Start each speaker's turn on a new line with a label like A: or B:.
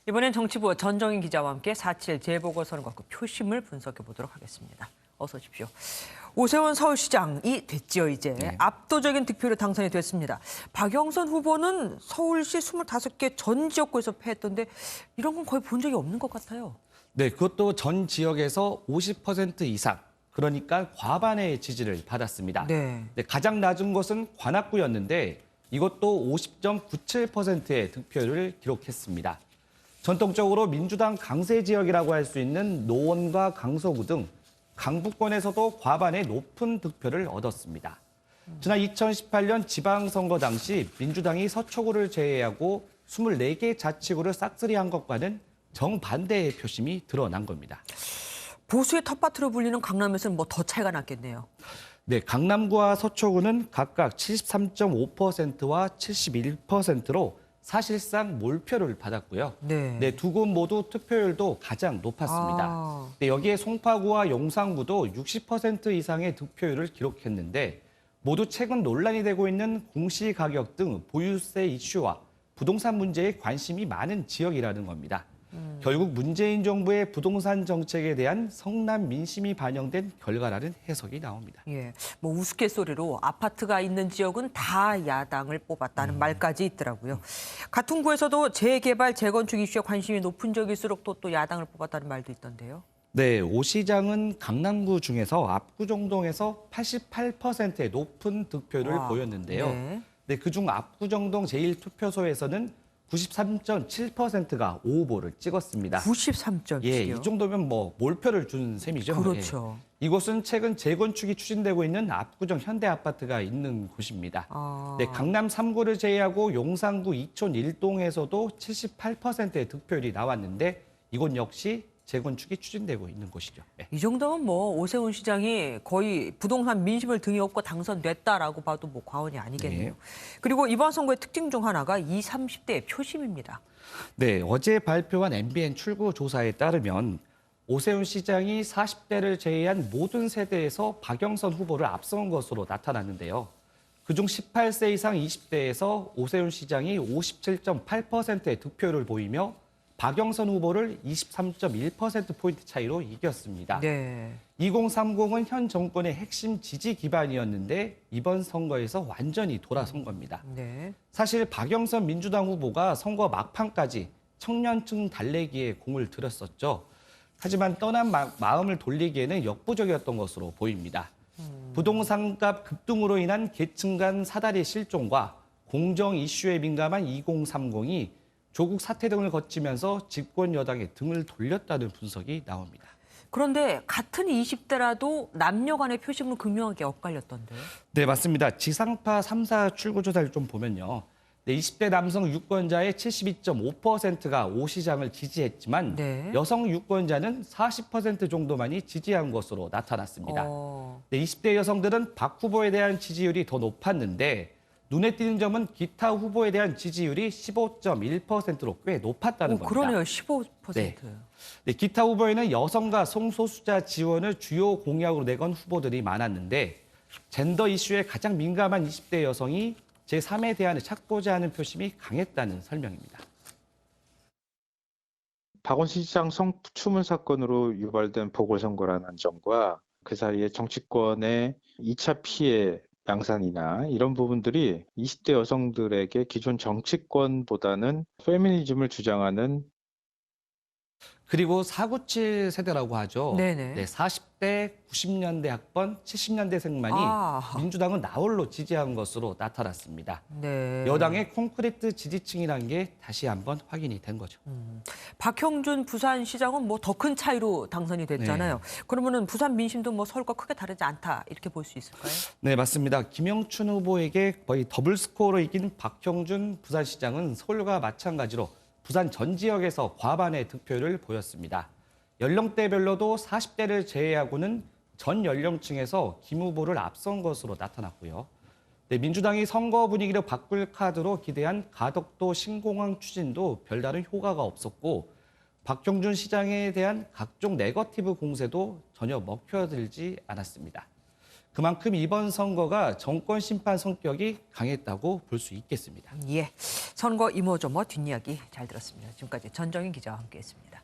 A: 이번엔 정치부 전정인 기자와 함께 4.7 재보궐선거 그 표심을 분석해 보도록 하겠습니다. 어서 오십시오. 오세훈 서울시장이 됐지요, 이제.
B: 네.
A: 압도적인 득표로 당선이 됐습니다. 박영선 후보는 서울시 25개 전 지역구에서 패했던데 이런 건 거의 본 적이 없는 것 같아요.
B: 네, 그것도 전 지역에서 50% 이상, 그러니까 과반의 지지를 받았습니다.
A: 네.
B: 가장 낮은 곳은 관악구였는데 이것도 50.97%의 득표율을 기록했습니다. 전통적으로 민주당 강세 지역이라고 할 수 있는 노원과 강서구 등 강북권에서도 과반의 높은 득표를 얻었습니다. 지난 2018년 지방선거 당시 민주당이 서초구를 제외하고 24개 자치구를 싹쓸이한 것과는 정반대의 표심이 드러난 겁니다.
A: 보수의 텃밭으로 불리는 강남에서는 뭐 더 차이가 났겠네요.
B: 네, 강남구와 서초구는 각각 73.5%와 71%로 사실상 몰표를 받았고요.
A: 네.
B: 두 곳 모두 투표율도 가장 높았습니다. 여기에 송파구와 용산구도 60% 이상의 득표율을 기록했는데 모두 최근 논란이 되고 있는 공시가격 등 보유세 이슈와 부동산 문제에 관심이 많은 지역이라는 겁니다. 결국 문재인 정부의 부동산 정책에 대한 성남 민심이 반영된 결과라는 해석이 나옵니다.
A: 예, 뭐 우스갯소리로 아파트가 있는 지역은 다 야당을 뽑았다는 말까지 있더라고요. 같은 구에서도 재개발, 재건축 이슈에 관심이 높은 지역일수록 또 야당을 뽑았다는 말도 있던데요.
B: 네, 오 시장은 강남구 중에서 압구정동에서 88%의 높은 득표를 보였는데요.
A: 네.
B: 그중 압구정동 제1투표소에서는 93.7%가 5후보를 찍었습니다.
A: 93.7이요?
B: 예, 이 정도면 뭐 몰표를 준 셈이죠.
A: 그렇죠.
B: 예. 이곳은 최근 재건축이 추진되고 있는 압구정 현대아파트가 있는 곳입니다. 강남 3구를 제외하고 용산구 이촌 1동에서도 78%의 득표율이 나왔는데 이곳 역시 재건축이 추진되고 있는 곳이죠. 네.
A: 이 정도면 뭐 오세훈 시장이 거의 부동산 민심을 등에 업고 당선됐다라고 봐도 뭐 과언이 아니겠네요.
B: 네.
A: 그리고 이번 선거의 특징 중 하나가 20, 30대의 표심입니다.
B: 네, 어제 발표한 MBN 출구 조사에 따르면 오세훈 시장이 40대를 제외한 모든 세대에서 박영선 후보를 앞선 것으로 나타났는데요. 그중 18세 이상 20대에서 오세훈 시장이 57.8%의 득표를 보이며 박영선 후보를 23.1%포인트 차이로 이겼습니다.
A: 네.
B: 2030은 현 정권의 핵심 지지 기반이었는데 이번 선거에서 완전히 돌아선 겁니다.
A: 네.
B: 사실 박영선 민주당 후보가 선거 막판까지 청년층 달래기에 공을 들였었죠. 하지만 떠난 마음을 돌리기에는 역부족이었던 것으로 보입니다. 부동산값 급등으로 인한 계층 간 사다리 실종과 공정 이슈에 민감한 2030이 조국 사태 등을 거치면서 집권 여당의 등을 돌렸다는 분석이 나옵니다.
A: 그런데 같은 20대라도 남녀 간의 표심은 극명하게 엇갈렸던데요.
B: 네, 맞습니다. 지상파 3사 출구조사를 좀 보면요. 20대 남성 유권자의 72.5%가 오 시장을 지지했지만
A: 네.
B: 여성 유권자는 40% 정도만이 지지한 것으로 나타났습니다. 20대 여성들은 박 후보에 대한 지지율이 더 높았는데 눈에 띄는 점은 기타 후보에 대한 지지율이 15.1%로 꽤 높았다는 겁니다.
A: 그러네요. 15%.
B: 네, 기타 후보에는 여성과 성소수자 지원을 주요 공약으로 내건 후보들이 많았는데 젠더 이슈에 가장 민감한 20대 여성이 제3의 대안을 찾고자 하는 표심이 강했다는 설명입니다.
C: 박원순 시장 성추문 사건으로 유발된 보궐선거라는 점과 그 사이에 정치권의 2차 피해 양상이나 이런 부분들이 20대 여성들에게 기존 정치권보다는 페미니즘을 주장하는
B: 그리고 497 세대라고 하죠.
A: 네네.
B: 40대, 90년대 학번, 70년대생만이 민주당은 나홀로 지지한 것으로 나타났습니다.
A: 네.
B: 여당의 콘크리트 지지층이라는 게 다시 한번 확인이 된 거죠.
A: 박형준 부산시장은 뭐 더 큰 차이로 당선이 됐잖아요. 그러면은 부산 민심도 뭐 서울과 크게 다르지 않다 이렇게 볼 수 있을까요?
B: 네, 맞습니다. 김영춘 후보에게 거의 더블 스코어로 이긴 박형준 부산시장은 서울과 마찬가지로 부산 전 지역에서 과반의 득표를 보였습니다. 연령대별로도 40대를 제외하고는 전 연령층에서 김 후보를 앞선 것으로 나타났고요. 민주당이 선거 분위기를 바꿀 카드로 기대한 가덕도 신공항 추진도 별다른 효과가 없었고 박형준 시장에 대한 각종 네거티브 공세도 전혀 먹혀들지 않았습니다. 그만큼 이번 선거가 정권 심판 성격이 강했다고 볼 수 있겠습니다.
A: 예, 선거 이모저모 뒷이야기 잘 들었습니다. 지금까지 전정인 기자와 함께했습니다.